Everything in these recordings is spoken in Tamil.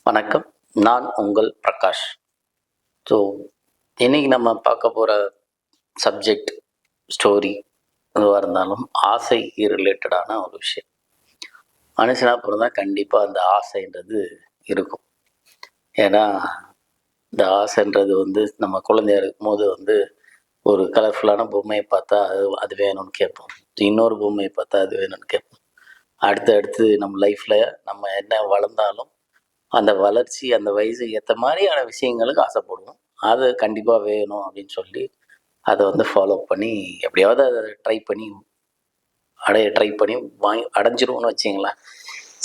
வணக்கம். நான் உங்கள் பிரகாஷ். ஸோ, இன்னைக்கு நம்ம பார்க்க போகிற சப்ஜெக்ட், ஸ்டோரி எதுவாக இருந்தாலும் ஆசை ரிலேட்டடான ஒரு விஷயம். மனுஷனாக பிறந்தா கண்டிப்பாக அந்த ஆசைன்றது இருக்கும். ஏன்னா இந்த ஆசைன்றது நம்ம குழந்தையா இருக்கும்போது ஒரு கலர்ஃபுல்லான பொம்மையை பார்த்தா அது வேணும்னு கேட்போம். இன்னொரு பொம்மையை பார்த்தா அது வேணும்னு கேட்போம். அடுத்து அடுத்து நம்ம லைஃப்பில் நம்ம என்ன வளர்ந்தாலும் அந்த வளர்ச்சி, அந்த வயசுக்கு ஏற்ற மாதிரியான விஷயங்களுக்கு ஆசைப்படுவோம். அது கண்டிப்பாக வேணும் அப்படின்னு சொல்லி அதை ஃபாலோ பண்ணி எப்படியாவது அதை ட்ரை பண்ணி வாங்கி அடைஞ்சிருவோம்னு வச்சிங்களேன்.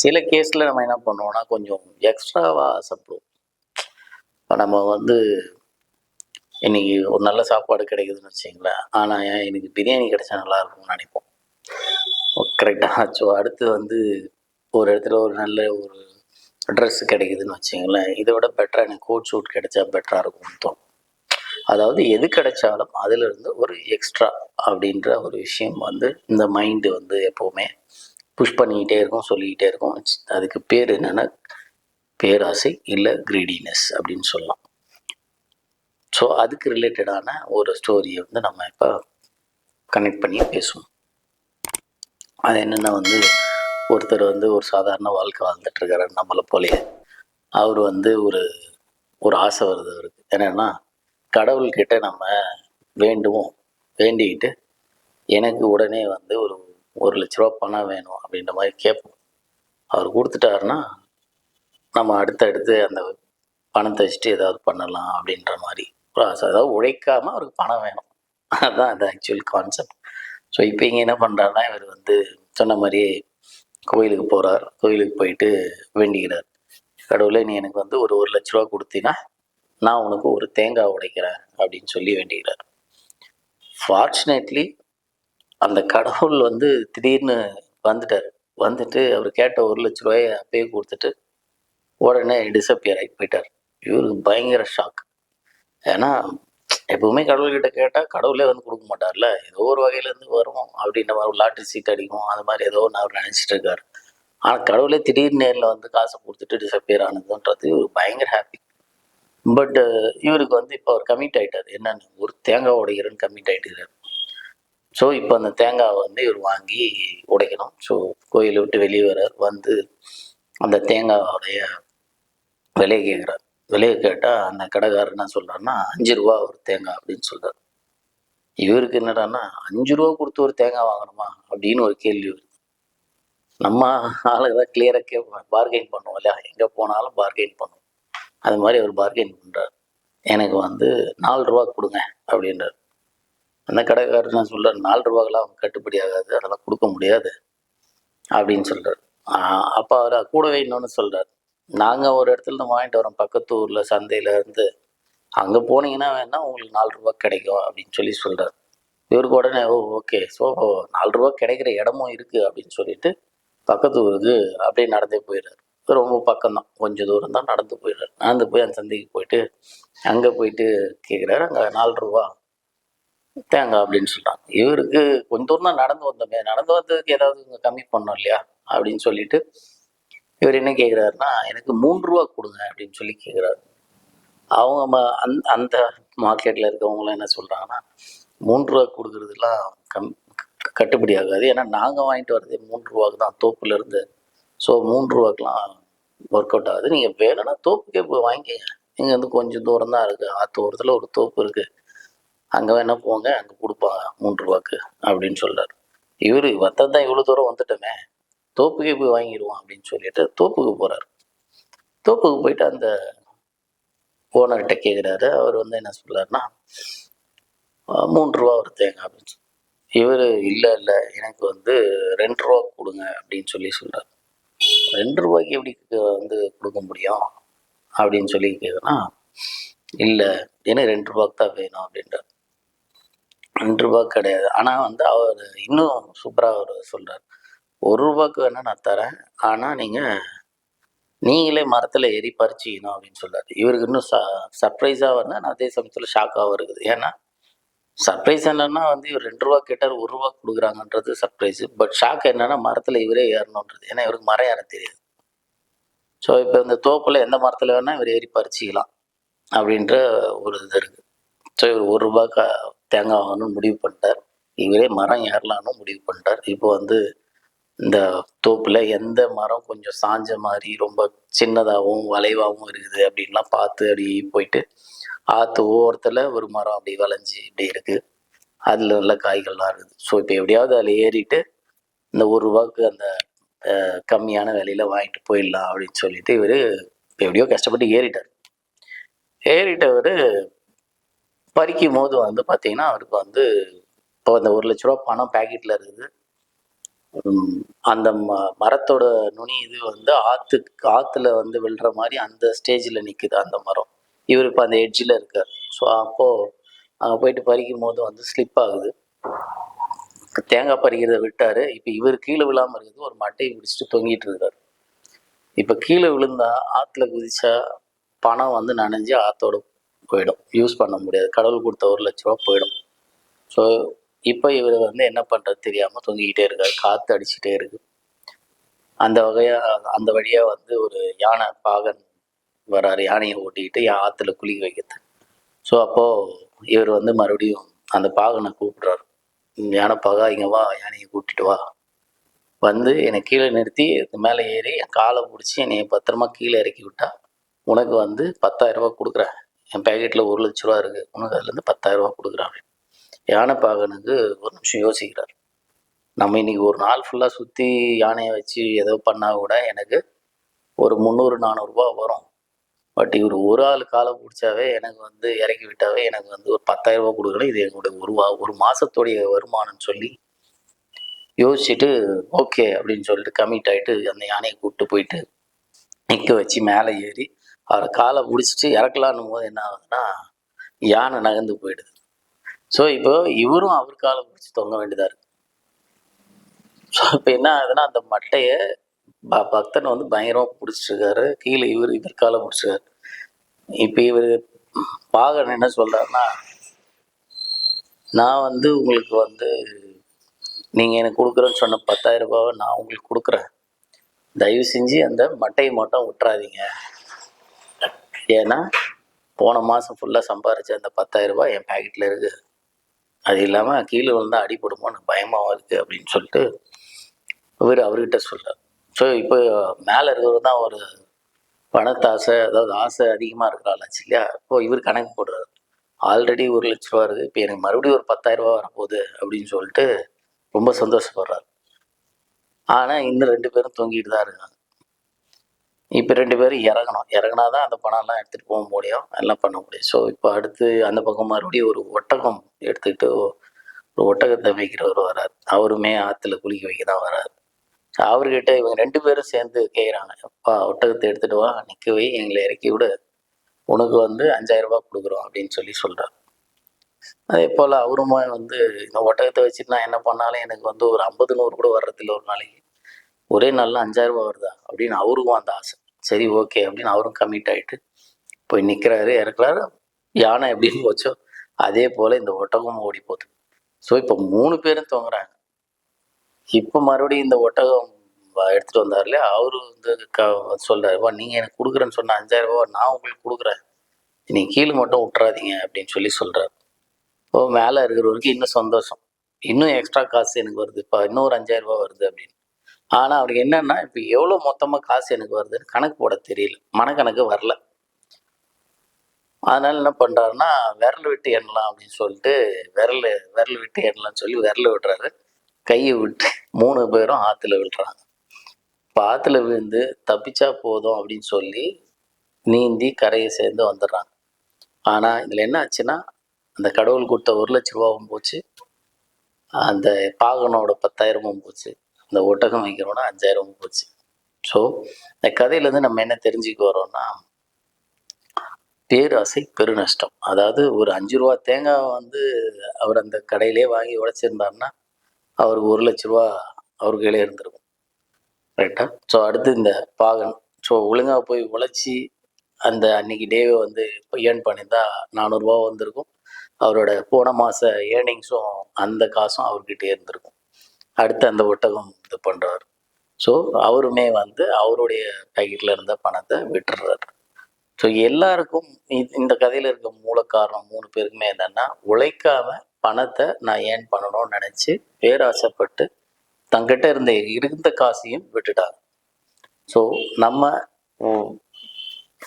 சில கேஸில் நம்ம என்ன பண்ணுவோம்னா கொஞ்சம் எக்ஸ்ட்ராவாக ஆசைப்படுவோம். இப்போ நம்ம இன்னைக்கு ஒரு நல்ல சாப்பாடு கிடைக்குதுன்னு வச்சிங்களேன், ஆனால் ஏன் எனக்கு பிரியாணி கிடைச்சா நல்லா இருக்கும்னு நினைப்போம். கரெக்டாக. ஸோ அடுத்து ஒரு இடத்துல ஒரு நல்ல ஒரு ட்ரெஸ் கிடைக்குதுன்னு வச்சிங்களேன், இதை விட பெட்டராக எனக்கு கோட் ஷூட் கிடைச்சா பெட்டராக இருக்கும்னு தோணும். அதாவது எது கிடைச்சாலும் அதிலிருந்து ஒரு எக்ஸ்ட்ரா அப்படின்ற ஒரு விஷயம் இந்த மைண்டு எப்போவுமே புஷ் பண்ணிக்கிட்டே இருக்கும், சொல்லிக்கிட்டே இருக்கும். அதுக்கு பேர் என்னென்னா பேராசை இல்லை கிரீடினஸ் அப்படின்னு சொல்லலாம். ஸோ அதுக்கு ரிலேட்டடான ஒரு ஸ்டோரியை நம்ம இப்போ கனெக்ட் பண்ணி பேசுவோம். அது என்னென்னா ஒருத்தர் ஒரு சாதாரண வாழ்க்கை வாழ்ந்துட்டுருக்காரு நம்மளை போலேயே. அவர் ஒரு ஒரு ஆசை வருது அவருக்கு. என்னென்னா கடவுள்கிட்ட நம்ம வேண்டுவோம், வேண்டிக்கிட்டு எனக்கு உடனே ஒரு 1,00,000 ரூபா பணம் வேணும் அப்படின்ற மாதிரி கேட்போம். அவர் கொடுத்துட்டாருன்னா நம்ம அடுத்தடுத்து அந்த பணத்தை வச்சுட்டு ஏதாவது பண்ணலாம் அப்படின்ற மாதிரி ஒரு ஆசை. அதாவது உழைக்காமல் அவருக்கு பணம் வேணும், அதுதான் அது ஆக்சுவல் கான்செப்ட். ஸோ இப்போ இங்கே என்ன பண்ணுறாருன்னா இவர் சொன்ன மாதிரியே கோயிலுக்கு போகிறார். கோயிலுக்கு போயிட்டு வேண்டிக்கிறார், கடவுளே நீ எனக்கு ஒரு 1,00,000 ரூபா கொடுத்தீங்கன்னா நான் உனக்கு ஒரு தேங்காய் உடைக்கிறேன் அப்படின்னு சொல்லி வேண்டிக்கிறார். ஃபார்ச்சுனேட்லி அந்த கடவுள் திடீர்னு வந்துட்டு அவர் கேட்ட 1,00,000 ரூபாயை அப்பயே கொடுத்துட்டு உடனே டிஸப்பியர் ஆகி போயிட்டார். இவருக்கு பயங்கர ஷாக். ஏன்னா எப்பவுமே கடவுள்கிட்ட கேட்டால் கடவுளே கொடுக்க மாட்டார்ல, ஏதோ ஒரு வகையிலேருந்து வரும் அப்படின்ற மாதிரி லாட்ரி சீட் அடிக்கும், அது மாதிரி ஏதோ ஒன்று அவர் நினச்சிட்டு இருக்காரு. ஆனால் கடவுளே திடீர்னு நேரில் காசை கொடுத்துட்டு டிஸப்பியர் ஆனதுன்றது இவர் பயங்கர ஹாப்பி. பட் இவருக்கு இப்போ அவர் கமிட் ஆகிட்டார். என்னன்னு ஒரு தேங்காய் உடைக்கிறேன்னு கமிட் ஆகிட்டார். ஸோ இப்போ அந்த தேங்காவை இவர் வாங்கி உடைக்கணும். ஸோ கோயிலை விட்டு வெளியே வரார். அந்த தேங்காவோடைய விலையை கேட்குறார். விலையை கேட்டால் அந்த கடைக்காரர் என்ன சொல்கிறாருன்னா 5 ரூபா ஒரு தேங்காய் அப்படின்னு சொல்கிறார். இவருக்கு என்னடான்னா 5 ரூபா கொடுத்து ஒரு தேங்காய் வாங்கணுமா அப்படின்னு ஒரு கேள்வி வருது. நம்ம ஆளுங்க தான் கிளியராக பார்கெயின் பண்ணுவோம் இல்லையா, எங்கே போனாலும் பார்கெயின் பண்ணுவோம். அது மாதிரி அவர் பார்கெயின் பண்ணுறார். எனக்கு 4 ரூபா கொடுங்க அப்படின்றார். அந்த கடைக்காரர் என்ன சொல்கிறார், 4 ரூபாக்கெல்லாம் அவங்க கட்டுப்படி ஆகாது, அதெல்லாம் கொடுக்க முடியாது அப்படின்னு சொல்கிறார். அப்போ அவர் கூடவே இன்னொன்று சொல்கிறார், நாங்கள் ஒரு இடத்துல வாங்கிட்டு வரோம் பக்கத்து ஊரில் சந்தையிலேருந்து, அங்கே போனீங்கன்னா வேணா உங்களுக்கு 4 ரூபா கிடைக்கும் அப்படின்னு சொல்லி சொல்கிறார். இவருக்கு உடனே ஓகே, ஸோ 4 ரூபா கிடைக்கிற இடமும் இருக்குது அப்படின்னு சொல்லிட்டு பக்கத்து ஊருக்கு அப்படியே நடந்தே போயிடுறாரு. ரொம்ப பக்கம்தான், கொஞ்சம் தூரம் தான், நடந்து போயிடுறாரு. நடந்து போய் அந்த சந்தைக்கு போயிட்டு அங்கே போயிட்டு கேட்குறாரு, அங்கே 4 ரூபா தேங்காய் அப்படின்னு சொல்கிறாங்க. இவருக்கு கொஞ்சம் தூரம் தான் நடந்து வந்தோமே, நடந்து வந்ததுக்கு ஏதாவது கம்மி பண்ணோம் இல்லையா அப்படின்னு சொல்லிட்டு இவர் என்ன கேட்குறாருன்னா எனக்கு 3 ரூபா கொடுங்க அப்படின்னு சொல்லி கேட்குறாரு. அவங்க அந்த மார்க்கெட்டில் இருக்கவங்களாம் என்ன சொல்கிறாங்கன்னா 3 ரூபா கொடுக்குறதுலாம் கட்டுப்படி ஆகாது, ஏன்னா நாங்கள் வாங்கிட்டு வரதே 3 ரூபாக்கு தான் தோப்புலேருந்து. ஸோ 3 ரூபாக்கெலாம் ஒர்க் அவுட் ஆகுது, நீங்கள் வேணும்னா தோப்புக்கே போய் வாங்கிக்கங்க, இங்கே கொஞ்சம் தூரம் தான் இருக்குது, ஆற்று ஓரத்தில் ஒரு தோப்பு இருக்குது, அங்கே வேணா போங்க, அங்கே கொடுப்பாங்க 3 ரூபாக்கு அப்படின்னு சொல்கிறார். இவர் வந்தது தான் இவ்வளோ தூரம் வந்துட்டோமே, தோப்புக்கே போய் வாங்கிடுவோம் அப்படின்னு சொல்லிட்டு தோப்புக்கு போகிறார். தோப்புக்கு போயிட்டு அந்த ஓனர்கிட்ட கேட்குறாரு. அவர் என்ன சொல்கிறாருன்னா 3 ரூபா ஒரு தேங்காய் அப்படின்னு சொல்லி. இவர் இல்லை எனக்கு 2 ரூபா கொடுங்க அப்படின்னு சொல்லி சொல்கிறார். 2 ரூபாய்க்கு எப்படி கொடுக்க முடியும் அப்படின்னு சொல்லி கேட்குறேன்னா, இல்லை எனக்கு 2 ரூபாய்க்கு தான் வேணும் அப்படின்றார். 2 ரூபா கிடையாது, ஆனால் அவர் இன்னும் சூப்பராக அவர் சொல்கிறார், 1 ரூபாய்க்கு வேணால் நான் தரேன், ஆனால் நீங்களே மரத்தில் ஏறி பறிச்சிக்கணும் அப்படின்னு சொல்கிறார். இவருக்கு இன்னும் சர்ப்ரைஸாக நான் அதே சமயத்தில் ஷாக்காகவும் இருக்குது. ஏன்னா சர்ப்ரைஸ் என்னன்னா இவர் 2 ரூபா கேட்டார், 1 ரூபா கொடுக்குறாங்கன்றது சர்ப்ரைஸு. பட் ஷாக் என்னன்னா மரத்தில் இவரே ஏறணுன்றது. ஏன்னா இவருக்கு மரம் ஏற தெரியாது. ஸோ இப்போ இந்த தோப்பில் எந்த மரத்தில் வேணால் இவர் ஏறி பறிச்சிக்கலாம் அப்படின்ற ஒரு இது இருக்குது. ஸோ இவர் ரூபா தேங்காய் வாங்கணும்னு முடிவு பண்ணிட்டார். இவரே மரம் ஏறலான்னு முடிவு பண்ணிட்டார். இப்போ வந்து இந்த தோப்பில் எந்த மரம் கொஞ்சம் சாஞ்ச மாதிரி ரொம்ப சின்னதாகவும் வளைவாகவும் இருக்குது அப்படின்லாம் பார்த்து அப்படி போயிட்டு ஆற்று ஓரத்தில் ஒரு மரம் அப்படி வளைஞ்சி இப்படி இருக்குது. அதில் நல்ல காய்கள்லாம் இருக்குது. ஸோ இப்போ எப்படியாவது அதில் ஏறிட்டு இந்த ரூபாய்க்கு அந்த கம்மியான விலையில வாங்கிட்டு போயிடலாம் அப்படின்னு சொல்லிட்டு இவர் எப்படியோ கஷ்டப்பட்டு ஏறிட்டார். ஏறிட்டவர் பறிக்கும் போது வந்து பார்த்தீங்கன்னா அவருக்கு வந்து இப்போ அந்த 1,00,000 ரூபா பணம் பேக்கெட்டில் இருக்குது. அந்த மரத்தோட நுனி இது வந்து ஆற்றுல வந்து விழுற மாதிரி அந்த ஸ்டேஜில் நிற்குது அந்த மரம். இவர் இப்போ அந்த எட்ஜில் இருக்கார். ஸோ அப்போது அங்கே போயிட்டு பறிக்கும் போது வந்து ஸ்லிப் ஆகுது. தேங்காய் பறிக்கிறத விட்டார். இப்போ இவர் கீழே விழாமல் இருக்குது. ஒரு மட்டையை பிடிச்சிட்டு தொங்கிட்டு இருக்கார். இப்போ கீழே விழுந்தா ஆற்றுல குதிச்சா பணம் வந்து நனைஞ்சு ஆற்றோட போயிடும். யூஸ் பண்ண முடியாது. கடவுள் கொடுத்த 1,00,000 ரூபா போயிடும். ஸோ இப்போ இவர் வந்து என்ன பண்ணுறது தெரியாமல் தொங்கிக்கிட்டே இருக்கார். காற்று அடிச்சுட்டே இருக்கு. அந்த வழியாக வந்து ஒரு யானை பாகன் வராரு. யானையை ஓட்டிக்கிட்டு ஆற்றுல குளிக்க வைக்கிறது. ஸோ அப்போது இவர் வந்து மறுபடியும் அந்த பாகனை கூப்பிடுறாரு. யானைப்பாகா இங்கே வா, யானையை கூட்டிட்டு வா, வந்து என்னை கீழே நிறுத்தி மேலே ஏறி என் காலை பிடிச்சி என்னை பத்திரமா கீழே இறக்கி விட்டா உனக்கு வந்து 10,000 ரூபா கொடுக்குறேன். என் பேக்கெட்டில் 1,00,000 ரூபா இருக்குது, உனக்கு அதுலேருந்து 10,000 ரூபா கொடுக்குறேன் அப்படின்னு. யானைப்பாகனுக்கு ஒரு நிமிஷம் யோசிக்கிறார். நம்ம இன்னைக்கு ஒரு நாள் ஃபுல்லாக சுற்றி யானையை வச்சு ஏதோ பண்ணால் கூட எனக்கு ஒரு 300-400 ரூபா வரும். பட் இவர் ஒரு ஆள் காலை பிடிச்சாவே எனக்கு வந்து இறக்கி விட்டாவே எனக்கு வந்து ஒரு 10,000 ரூபா கொடுக்குறேன். இது என்னுடைய ஒரு மாதத்துடைய வருமானம்னு சொல்லி யோசிச்சுட்டு ஓகே அப்படின்னு சொல்லிட்டு கமிட் ஆகிட்டு அந்த யானையை கூப்பிட்டு போயிட்டு நிற்க வச்சு மேலே ஏறி அவரை காலை பிடிச்சிட்டு இறக்கலான்னும் போது என்ன ஆகுதுன்னா யானை நகர்ந்து போயிடுது. ஸோ இப்போ இவரும் அவர் காலை பிடிச்சி தொங்க வேண்டியதாக இருக்கு. ஸோ இப்போ என்ன ஆகுதுன்னா அந்த மட்டையை பக்தன் வந்து பயங்கரமாக பிடிச்சிருக்காரு. கீழே இவர் காலை பிடிச்சிருக்காரு. இப்போ இவர் பாகன் என்ன சொல்கிறாருன்னா, நான் வந்து உங்களுக்கு வந்து நீங்கள் எனக்கு கொடுக்குறேன்னு சொன்ன 10,000 ரூபாவை நான் உங்களுக்கு கொடுக்குறேன். தயவு செஞ்சு அந்த மட்டையை மட்டும் விட்டுறாதீங்க. ஏன்னா போன மாதம் ஃபுல்லாக சம்பாரித்த அந்த 10,000 ரூபாய் என் பேக்கெட்டில் இருக்குது. அது இல்லாமல் கீழே விழுந்தால் அடிபடுமோ எனக்கு பயமாகவும் இருக்குது அப்படின்னு சொல்லிட்டு அவர்கிட்ட சொல்கிறார். ஸோ இப்போ மேலே இருக்கிறவர் தான் ஒரு பணத்தாசை, அதாவது ஆசை அதிகமாக இருக்கிறாளாச்சு இல்லையா. இப்போ இவர் கணக்கு போடுறாரு. ஆல்ரெடி 1,00,000 ரூபா இருக்குது, இப்போ எனக்கு மறுபடியும் ஒரு 10,000 ரூபா வரப்போகுது அப்படின்னு சொல்லிட்டு ரொம்ப சந்தோஷப்படுறாரு. ஆனால் இன்னும் 2 பேரும் தொங்கிட்டு தான் இருக்காங்க. இப்போ 2 பேரும் இறங்கினா தான் அந்த பணம்லாம் எடுத்துகிட்டு போக முடியும், எல்லாம் பண்ண முடியும். ஸோ இப்போ அடுத்து அந்த பக்கம் மறுபடியும் ஒரு ஒட்டகம் எடுத்துக்கிட்டு ஒரு ஒட்டகத்தை வைக்கிறவர் வரார். அவருமே ஆற்றுல குளிக்க வைக்க தான் வராரு. அவர்கிட்ட இவங்க 2 பேரும் சேர்ந்து கேட்குறாங்க, அப்பா ஒட்டகத்தை எடுத்துகிட்டு வா, நிற்க வை, எங்களை இறக்கி விடு, உனக்கு வந்து 5,000 ரூபா கொடுக்குறோம் அப்படின்னு சொல்கிறார். அதே போல் அவருமே வந்து இந்த ஒட்டகத்தை வச்சுட்டு நான் என்ன பண்ணாலும் எனக்கு வந்து ஒரு 50-100 கூட வர்றதில்ல ஒரு நாளைக்கு, ஒரே நாளில் 5,000 ரூபா வருதா அப்படின்னு அவருக்கும் அந்த ஆசை. சரி ஓகே அப்படின்னு அவரும் கமிட் ஆகிட்டு போய் நிற்கிறாரு, இறக்குறாரு. யானை எப்படின்னு போச்சோ அதே போல் இந்த ஒட்டகமும் ஓடி போகுது. ஸோ இப்போ 3 பேரும் தொங்குறாங்க. இப்போ மறுபடியும் இந்த ஒட்டகம் எடுத்துகிட்டு வந்தார் இல்லையா, அவரு வந்து சொல்கிறாருப்பா, நீங்கள் எனக்கு கொடுக்குறேன்னு சொன்ன 5,000 ரூபா நான் உங்களுக்கு கொடுக்குறேன், நீங்கள் கீழே மட்டும் விட்டுறாதீங்க அப்படின்னு சொல்கிறார். இப்போ மேலே இருக்கிறவருக்கு இன்னும் சந்தோஷம், இன்னும் எக்ஸ்ட்ரா காசு எனக்கு வருது, இப்போ இன்னும் ஒரு 5,000 ரூபா வருது அப்படின்னு. ஆனால் அவருக்கு என்னென்னா இப்போ எவ்வளோ மொத்தமாக காசு எனக்கு வருதுன்னு கணக்கு போட தெரியல, மனக்கணக்கு வரல. அதனால என்ன பண்ணுறாருன்னா விரல் விட்டு எண்ணலாம் அப்படின்னு சொல்லிட்டு விரல் விட்டு எண்ணலாம்னு சொல்லி விரல் விடுறாரு. கையை விட்டு 3 பேரும் ஆற்றுல விழுறாங்க. இப்போ ஆற்றுல விழுந்து தப்பிச்சா போதும் அப்படின்னு சொல்லி நீந்தி கரையை சேர்ந்து வந்துடுறாங்க. ஆனால் இதில் என்ன ஆச்சுன்னா அந்த கடவுள் கொடுத்த 1,00,000 ரூபாவும் போச்சு, அந்த பாகனோட 10,000மும் போச்சு, அந்த ஒட்டகம் வைக்கிறோன்னா 5,000மும் போச்சு. ஸோ இந்த கதையிலேருந்து நம்ம என்ன தெரிஞ்சுக்க வரோம்னா, பேராசை பெருநஷ்டம். அதாவது ஒரு 5 ரூபா தேங்காய் வந்து அவர் அந்த கடையிலே வாங்கி உடைச்சிருந்தாருன்னா அவருக்கு 1,00,000 ரூபா அவர் கையிலே இருந்திருக்கும். ரைட்டா? ஸோ அடுத்து இந்த பாகன் ஸோ ஒழுங்காக போய் உழைச்சி அந்த அன்னைக்கு டேவை வந்து ஏர்ன் பண்ணியிருந்தா 400 ரூபா வந்திருக்கும். அவரோட போன மாத ஏர்னிங்ஸும் அந்த காசும் அவர்கிட்டே இருந்திருக்கும். அடுத்து அந்த ஒட்டகம் இது பண்ணுறாரு. ஸோ அவருமே வந்து அவருடைய பாக்கெட்டில் இருந்த பணத்தை விட்டுறாரு. ஸோ எல்லாருக்கும் இந்த கதையில் இருக்க மூல காரணம் 3 பேருக்குமே என்னென்னா, உழைக்காம பணத்தை நான் ஏர்ன் பண்ணணும்னு நினச்சி பேராசைப்பட்டு தங்கிட்ட இருந்த காசையும் விட்டுட்டாங்க. ஸோ நம்ம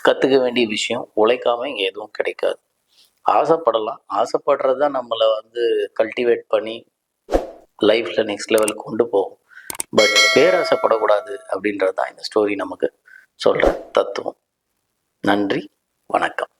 கற்றுக்க வேண்டிய விஷயம், உழைக்காம இங்கே எதுவும் கிடைக்காது. ஆசைப்படலாம், ஆசைப்படுறது தான் நம்மளை வந்து கல்டிவேட் பண்ணி லைஃப்பில் நெக்ஸ்ட் லெவலுக்கு கொண்டு போகும். பட் பேராசைப்படக்கூடாது அப்படின்றது தான் இந்த ஸ்டோரி நமக்கு சொல்கிற தத்துவம். நன்றி, வணக்கம்.